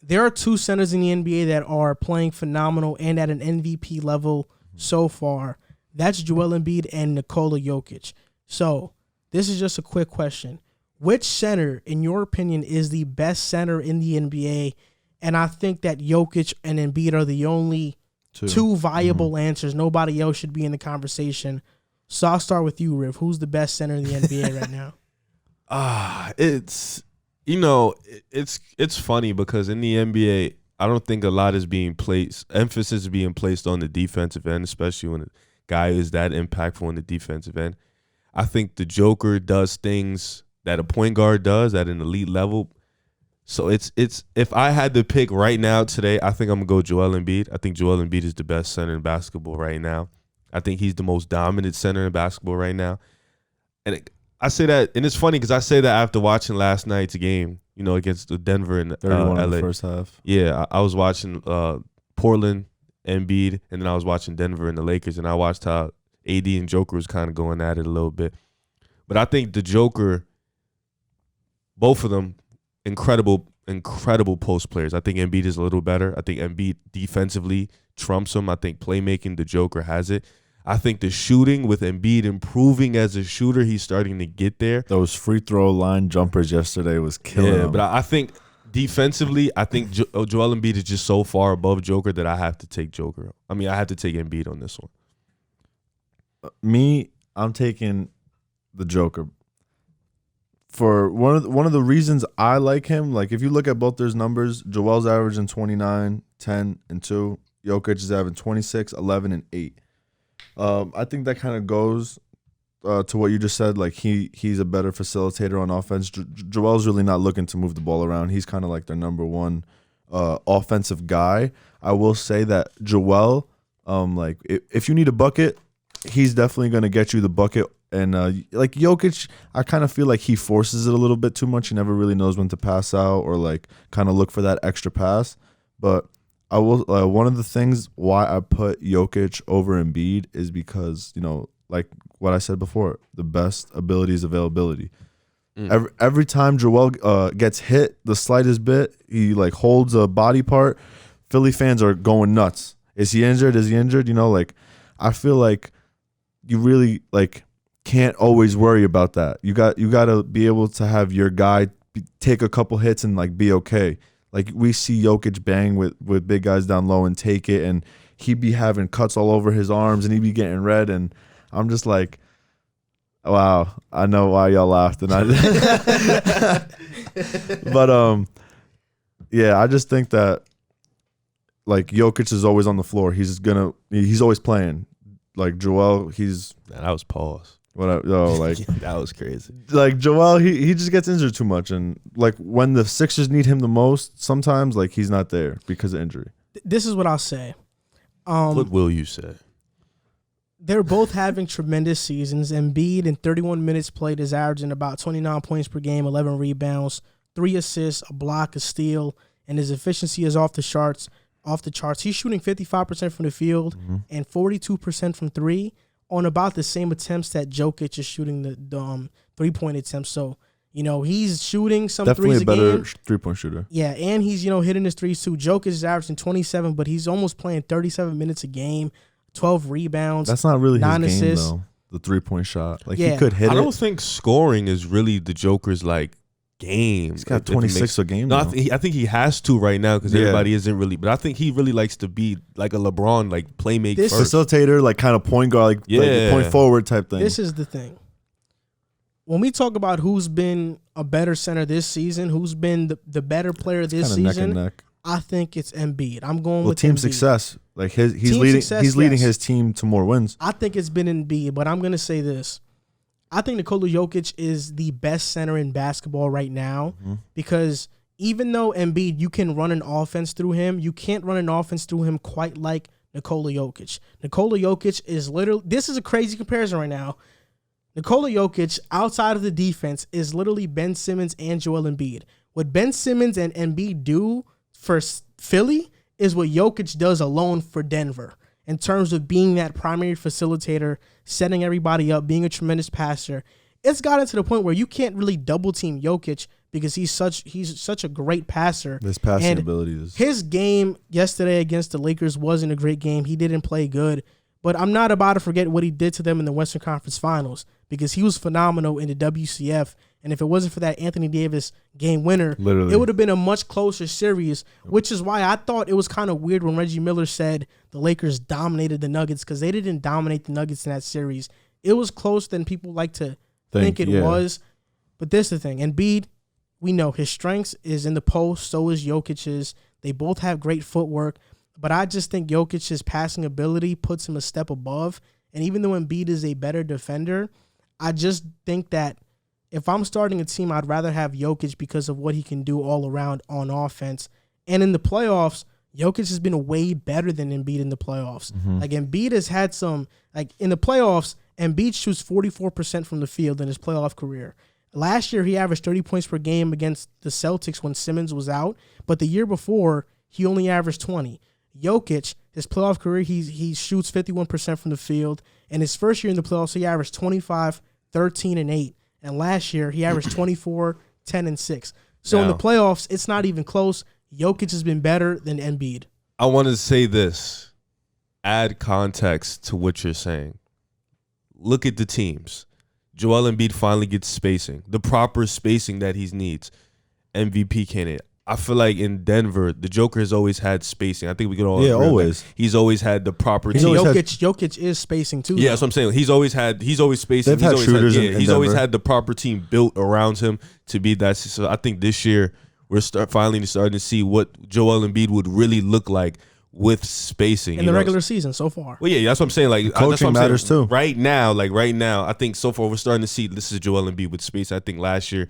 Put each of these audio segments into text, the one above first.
there are two centers in the NBA that are playing phenomenal and at an MVP level so far. That's Joel Embiid and Nikola Jokic. So this is just a quick question. Which center, in your opinion, is the best center in the NBA? And I think that Jokic and Embiid are the only two viable answers. Nobody else should be in the conversation. So I'll start with you, Riv. Who's the best center in the NBA right now? It's funny because in the NBA, I don't think a lot is being placed. Emphasis is being placed on the defensive end, especially when a guy is that impactful in the defensive end. I think the Joker does things that a point guard does at an elite level. So it's if I had to pick right now today, I think I'm gonna go Joel Embiid. I think Joel Embiid is the best center in basketball right now. I think he's the most dominant center in basketball right now. And I say that, and it's funny because I say that after watching last night's game, against the Denver and LA. In the first half. Yeah, I was watching Portland, Embiid, and then I was watching Denver and the Lakers, and I watched how AD and Joker was kind of going at it a little bit. But I think the Joker, both of them, incredible post players. I think Embiid is a little better. I think Embiid defensively trumps him. I think playmaking, the Joker has it. I think the shooting with Embiid improving as a shooter, he's starting to get there. Those free throw line jumpers yesterday was killing him. But I think defensively, I think Joel Embiid is just so far above Joker that I have to take Joker. I mean, I have to take Embiid on this one. I'm taking the Joker. For one of the reasons I like him, like if you look at both their numbers, Joel's averaging 29, 10, and 2. Jokic is averaging 26, 11, and 8. I think that kind of goes to what you just said. Like he's a better facilitator on offense. Joel's really not looking to move the ball around. He's kind of like their number one offensive guy. I will say that Joel, like if you need a bucket, he's definitely going to get you the bucket. And like Jokic, I kind of feel like he forces it a little bit too much. He never really knows when to pass out or like kind of look for that extra pass. But I will. One of the things why I put Jokic over Embiid is because like what I said before, the best ability is availability. Every time Joel gets hit the slightest bit, he like holds a body part. Philly fans are going nuts. Is he injured? Is he injured? Like I feel like you really like can't always worry about that. You got to be able to have your guy take a couple hits and like be okay. Like we see Jokic bang with big guys down low and take it, and he be having cuts all over his arms and he be getting red, and I'm just like, wow, I know why y'all laughed. And but yeah, I just think that like Jokic is always on the floor. He's always playing. Like Joel, that was pause. That was crazy. Like Joel, he just gets injured too much, and like when the Sixers need him the most, sometimes like he's not there because of injury. This is what I'll say. What will you say? They're both having tremendous seasons. Embiid in 31 minutes played is averaging about 29 points per game, 11 rebounds, 3 assists, a block, a steal, and his efficiency is off the charts. He's shooting 55% from the field and 42% from 3. On about the same attempts that Jokic is shooting the 3-point attempts. So, he's shooting some definitely threes a game. Definitely a better 3-point shooter. Yeah, and he's, hitting his threes too. Jokic is averaging 27, but he's almost playing 37 minutes a game, 12 rebounds. That's not really 9 his game, assists. though. The 3-point shot. Like, he could hit it. I don't think scoring is really the Joker's, like, game. He's got 26 a game. No, I think he has to right now because everybody isn't really. But I think he really likes to be like a LeBron, like playmaker, facilitator, like kind of point guard, like point forward type thing. This is the thing. When we talk about who's been a better center this season, who's been the better player this season, neck and neck. I think it's Embiid. I'm going with team Embiid. Success. Like he's leading his team to more wins. I think it's been Embiid, but I'm going to say this. I think Nikola Jokic is the best center in basketball right now because even though Embiid, you can run an offense through him, you can't run an offense through him quite like Nikola Jokic. Nikola Jokic is literally, this is a crazy comparison right now. Nikola Jokic, outside of the defense, is literally Ben Simmons and Joel Embiid. What Ben Simmons and Embiid do for Philly is what Jokic does alone for Denver. In terms of being that primary facilitator, setting everybody up, being a tremendous passer. It's gotten to the point where you can't really double team Jokic because he's such a great passer. His passing And ability is. his game yesterday against the Lakers wasn't a great game. He didn't play good. But I'm not about to forget what he did to them in the Western Conference Finals, because he was phenomenal in the WCF. And if it wasn't for that Anthony Davis game winner, Literally. it would have been a much closer series, which is why I thought it was kind of weird when Reggie Miller said the Lakers dominated the Nuggets, because they didn't dominate the Nuggets in that series. It was closer than people like to think it was. But this is the thing. Embiid, we know his strengths is in the post, so is Jokic's. They both have great footwork. But I just think Jokic's passing ability puts him a step above. And even though Embiid is a better defender, I just think that if I'm starting a team, I'd rather have Jokic because of what he can do all around on offense. And in the playoffs, Jokic has been way better than Embiid in the playoffs. Like, Embiid has had some, like, in the playoffs, Embiid shoots 44% from the field in his playoff career. Last year, he averaged 30 points per game against the Celtics when Simmons was out. But the year before, he only averaged 20. Jokic, his playoff career, he shoots 51% from the field. And his first year in the playoffs, he averaged 25, 13, and 8. And last year, he averaged 24, 10, and 6. So in the playoffs, it's not even close. Jokic has been better than Embiid. I want to say this. Add context to what you're saying. Look at the teams. Joel Embiid finally gets spacing, the proper spacing that he needs. MVP candidate. I feel like in Denver, the Joker has always had spacing. I think we could all agree on always. that. He's always had the proper team. Jokic is spacing too. Yeah, that's what I'm saying. He's always spacing. They've had shooters in he's always Denver. had the proper team built around him to be that. So I think this year we're finally starting to see what Joel Embiid would really look like with spacing in the regular season so far. Well, yeah, that's what I'm saying. Like, that's what coaching I'm matters saying. too. Right now, I think so far we're starting to see this is Joel Embiid with space. I think last year,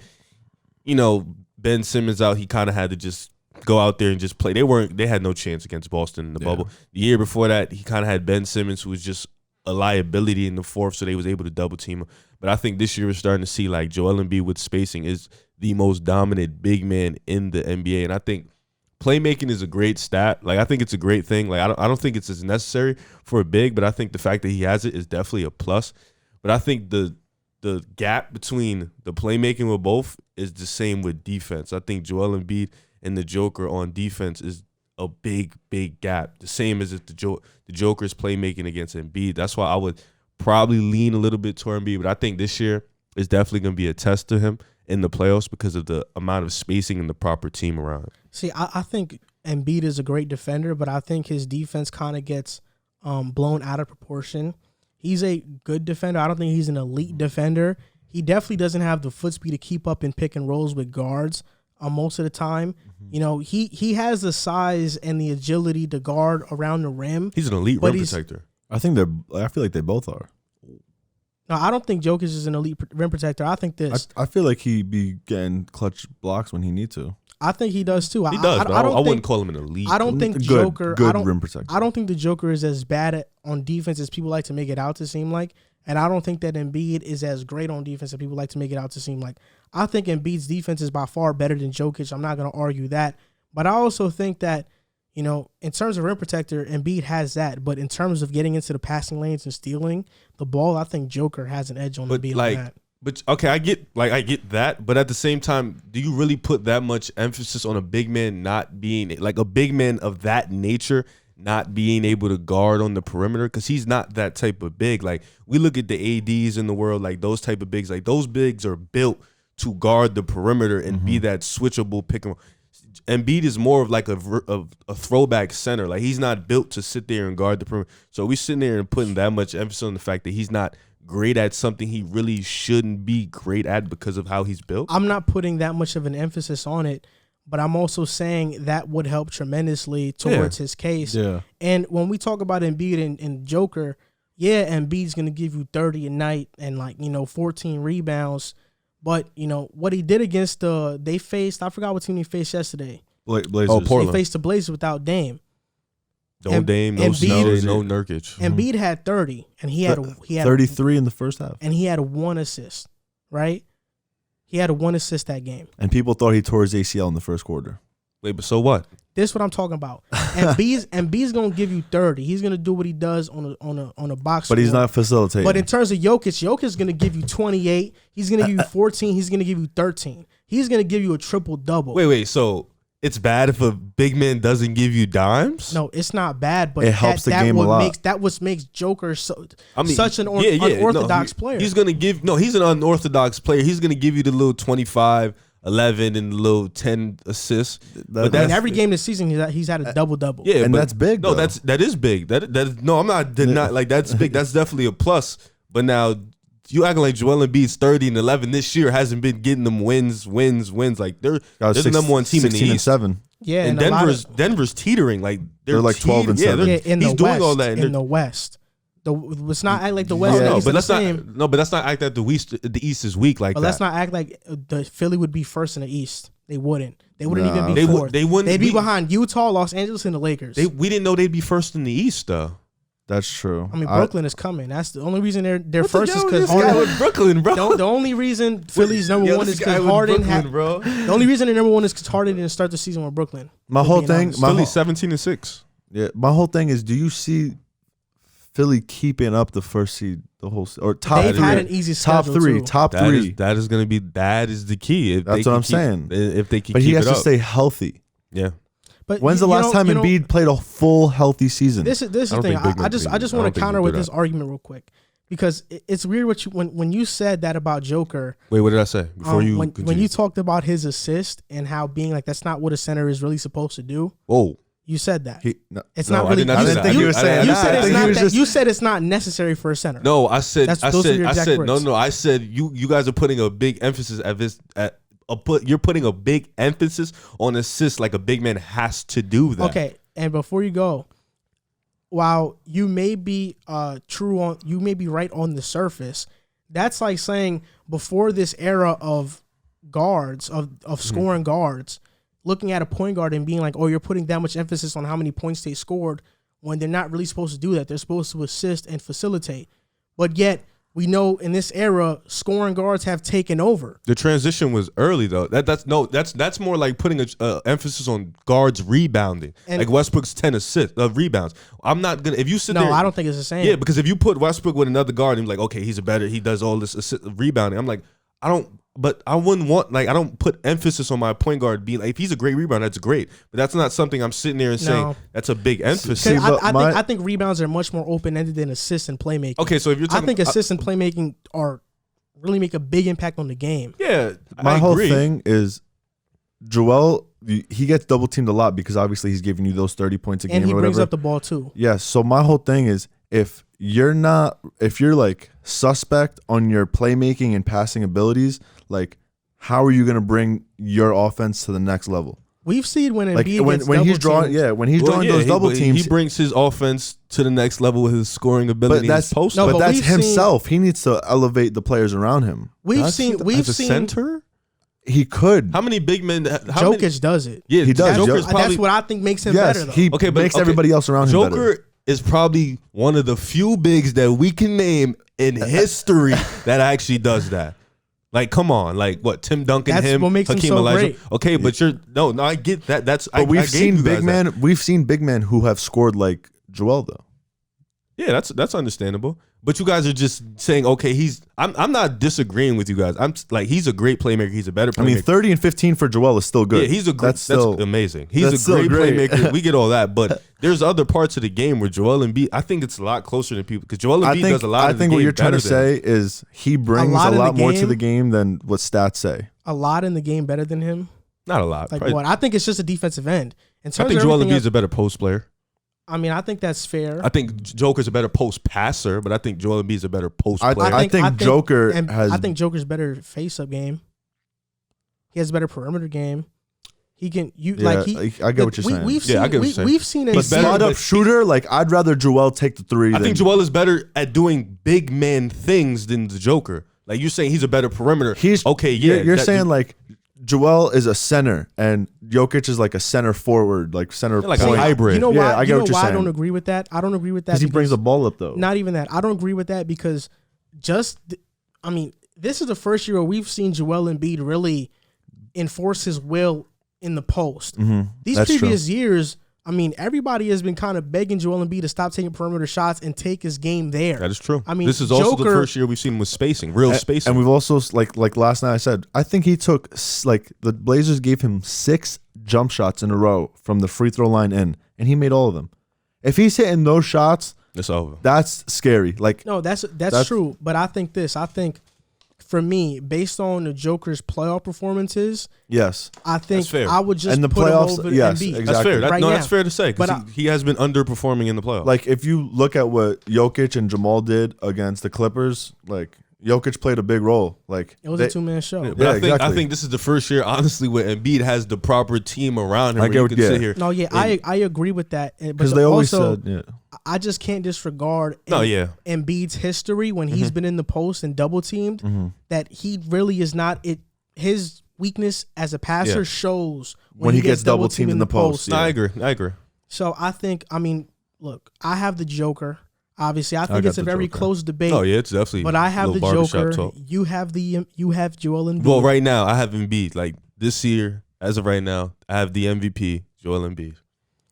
Ben Simmons out, he kind of had to just go out there and just play. They had no chance against Boston in the bubble. The year before that, he kind of had Ben Simmons, who was just a liability in the fourth, so they was able to double team him. But I think this year we're starting to see like Joel Embiid with spacing is the most dominant big man in the NBA, and I think playmaking is a great stat. Like, I think it's a great thing. Like, I don't think it's as necessary for a big, but I think the fact that he has it is definitely a plus. But I think the gap between the playmaking with both is the same with defense. I think Joel Embiid and the Joker on defense is a big, big gap. The same as if the Joker's playmaking against Embiid. That's why I would probably lean a little bit toward Embiid. But I think this year is definitely going to be a test to him in the playoffs because of the amount of spacing and the proper team around him. See, I think Embiid is a great defender, but I think his defense kind of gets blown out of proportion. He's a good defender. I don't think he's an elite defender. He definitely doesn't have the foot speed to keep up in pick and rolls with guards most of the time. He has the size and the agility to guard around the rim. He's an elite rim protector. I feel like they both are. No, I don't think Jokic is an elite rim protector. I think this. I feel like he be getting clutch blocks when he need to. I think he does too. He does, but I wouldn't call him an elite. I don't think good rim protector. I don't think the Joker is as bad on defense as people like to make it out to seem like. And I don't think that Embiid is as great on defense as people like to make it out to seem like. I think Embiid's defense is by far better than Jokic. I'm not going to argue that. But I also think that, in terms of rim protector, Embiid has that. But in terms of getting into the passing lanes and stealing the ball, I think Joker has an edge on Embiid on that. But okay, I get that. But at the same time, do you really put that much emphasis on a big man not being like a big man of that nature? Not being able to guard on the perimeter, because he's not that type of big. Like, we look at the ADs in the world, like those type of bigs, like those bigs are built to guard the perimeter and be that switchable pick and roll. Embiid is more of like a throwback center. Like, he's not built to sit there and guard the perimeter. So we sitting there and putting that much emphasis on the fact that he's not great at something he really shouldn't be great at because of how he's built. I'm not putting that much of an emphasis on it. But I'm also saying that would help tremendously towards his case. Yeah. And when we talk about Embiid and Joker, Embiid's going to give you 30 a night and 14 rebounds. But, what he did against I forgot what team they faced yesterday. Blazers. Oh, Portland. They faced the Blazers without Dame. No Dame, no Snow, no Nurkic. Embiid had 30, and he had 33 in the first half. And he had 1 assist, right? He had 1 assist that game. And people thought he tore his ACL in the first quarter. Wait, but so what? This is what I'm talking about. Embiid's gonna give you 30. He's gonna do what he does on a box. But he's not facilitating. But in terms of Jokic is gonna give you 28. He's gonna give you 14. He's gonna give you 13. He's gonna give you a triple double. Wait. So it's bad if a big man doesn't give you dimes? No, it's not bad, but it helps the game a lot. That what makes Joker such an unorthodox player. He's gonna give. No, he's an unorthodox player. He's gonna give you the little 25. 11 and a little 10 assists. But in every game this season, he's had a double. Yeah, and that's big. No, though. that is big. That is, no, I'm not denying. Like that's big. That's definitely a plus. But now you acting like Joel Embiid's 30 and 11 this year hasn't been getting them wins. Like they're the number one team in the East. And 7. Yeah, and Denver's teetering. Like they're like 12 and 7. He's doing all that in the West. Let's not act like the West. No, but let's not act that the East is weak like that. But let's not act like the Philly would be first in the East. They wouldn't. They wouldn't even be fourth. They'd be behind Utah, Los Angeles, and the Lakers. We didn't know they'd be first in the East though. That's true. I mean, Brooklyn is coming. That's the only reason they're first is because Harden. Brooklyn, bro. The only reason Philly's number one is because Harden. The only reason they're number one is because Harden didn't start the season with Brooklyn. My whole thing, Philly's 17-6. Yeah, my whole thing is, do you see Philly keeping up the first seed the whole or top? They've had an easy schedule top three. That is going to be the key. That's what I'm saying. If they keep, but he has to stay healthy. Yeah. But when's the last time Embiid played a full healthy season? This is the thing. I just want to counter with this argument real quick because it's weird when you said that about Joker. Wait, what did I say before you? When you talked about his assist and how being like that's not what a center is really supposed to do. Oh. You said that. It's not really. I didn't think he was saying that. You said it's not necessary for a center. No, I said. Words. No. I said you guys are putting a big emphasis you're putting a big emphasis on assists like a big man has to do that. Okay, and before you go, while you may be you may be right on the surface, that's like saying before this era of guards of scoring guards. Looking at a point guard and being like, oh, you're putting that much emphasis on how many points they scored when they're not really supposed to do that. They're supposed to assist and facilitate. But yet, we know in this era, scoring guards have taken over. The transition was early, though. That's more like putting a emphasis on guards rebounding. And like Westbrook's 10 rebounds. I'm not going to, if you sit there. No, I don't think it's the same. Yeah, because if you put Westbrook with another guard and you're like, okay, he does all this rebounding. I'm like, I wouldn't want, like, I don't put emphasis on my point guard being like, if he's a great rebounder, that's great. But that's not something I'm sitting there and saying that's a big emphasis. I think rebounds are much more open-ended than assists and playmaking. Okay, so if you're talking, I think assists and playmaking really make a big impact on the game. Yeah, my whole thing is Joel, he gets double teamed a lot because obviously he's giving you those 30 points a game or whatever. And he brings up the ball too. Yes, so my whole thing is if you're like suspect on your playmaking and passing abilities, like how are you going to bring your offense to the next level? We've seen when Embiid when he's drawing those double teams, he brings his offense to the next level with his scoring ability. But that's himself. He needs to elevate the players around him. We've seen center. He could. How many big men? Jokic does it. Yeah, he does. That's what I think makes him better. Though. He makes everybody else around him better. Joker is probably one of the few bigs that we can name in history that actually does that. Like, come on, like what? Tim Duncan, that's what makes Hakeem him so Elijah. great. Okay, but I get that. We've seen big men who have scored like Joel though. Yeah, that's understandable. But you guys are just saying, okay, I'm not disagreeing with you guys. I'm like, he's a great playmaker. He's a better playmaker. I mean, 30 and 15 for Joel is still good. Yeah, that's amazing. He's a great playmaker. We get all that. But there's other parts of the game where Joel Embiid, I think it's a lot closer than people because Joel Embiid does a lot of the game. I think what you're trying to say is he brings a lot more to the game than what stats say. A lot in the game better than him? Not a lot. Like what? I think it's just a defensive end. I think Joel Embiid is a better post player. I mean, I think that's fair. I think Joker's a better post passer, but I think Joel Embiid's a better post player. I think Joker's better face up game. He has a better perimeter game. He can I get what you're saying. We've seen a spot up shooter. Like I'd rather Joel take the three. I think Joel is better at doing big man things than the Joker. Like you're saying, he's a better perimeter. You're saying like Joel is a center and Jokic is like a center forward, like center like a hybrid. You know why? I get what you're saying. I don't agree with that. I don't agree with that because he brings the ball up though. Not even that. I don't agree with that because this is the first year where we've seen Joel Embiid really enforce his will in the post. Mm-hmm. These previous years, I mean, everybody has been kind of begging Joel Embiid to stop taking perimeter shots and take his game there. That is true. I mean, this is also the first year we've seen him with spacing, real spacing. And we've also, like last night I said, I think he took, like, the Blazers gave him 6 jump shots in a row from the free throw line in, and he made all of them. If he's hitting those shots, it's over. That's scary. Like, no, that's true. But I think for me, based on the Joker's playoff performances, yes, I think I would just and the put playoffs, him over yes, Embiid. exactly. That's fair. Right no, now. that's fair to say because he has been underperforming in the playoffs. Like, if you look at what Jokic and Jamal did against the Clippers, like, Jokic played a big role. Like, it was a 2-man show. Yeah, but I think this is the first year, honestly, where Embiid has the proper team around him. Sit here. No, yeah, I agree with that. Because they always said, I just can't disregard Embiid's history when he's been in the post and double teamed. That he really is not it. His weakness as a passer shows when he gets double teamed in the post. No, I agree. So I think, I mean, look, I have the Joker. Obviously, I think it's a very close debate. Oh yeah, it's definitely. But I have the Joker. Talk. You have Joel Embiid. Well, right now I have Embiid. Like this year, as of right now, I have the MVP, Joel Embiid.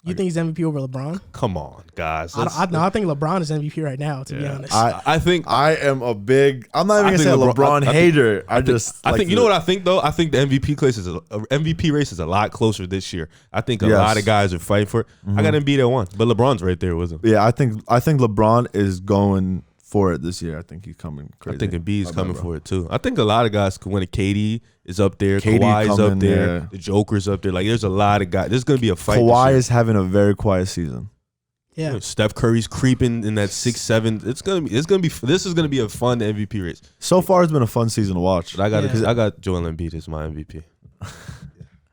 You think he's MVP over LeBron? Come on, guys. I think LeBron is MVP right now. To be honest, I think I am a big. I'm not even gonna say LeBron hater. I think you know what I think though. I think the MVP race is a lot closer this year. I think a lot of guys are fighting for it. I got Embiid at 1, but LeBron's right there with him. Yeah, I think LeBron is going for it this year. I think he's coming crazy. I think Embiid's coming for it too. I think a lot of guys could win it. KD is up there. Kawhi's up there. Yeah. The Joker's up there. Like there's a lot of guys. There's gonna be a fight. Kawhi is having a very quiet season. Yeah. You know, Steph Curry's creeping in that 6-7. This is gonna be a fun MVP race. So far, it's been a fun season to watch. But I got Joel Embiid as my MVP.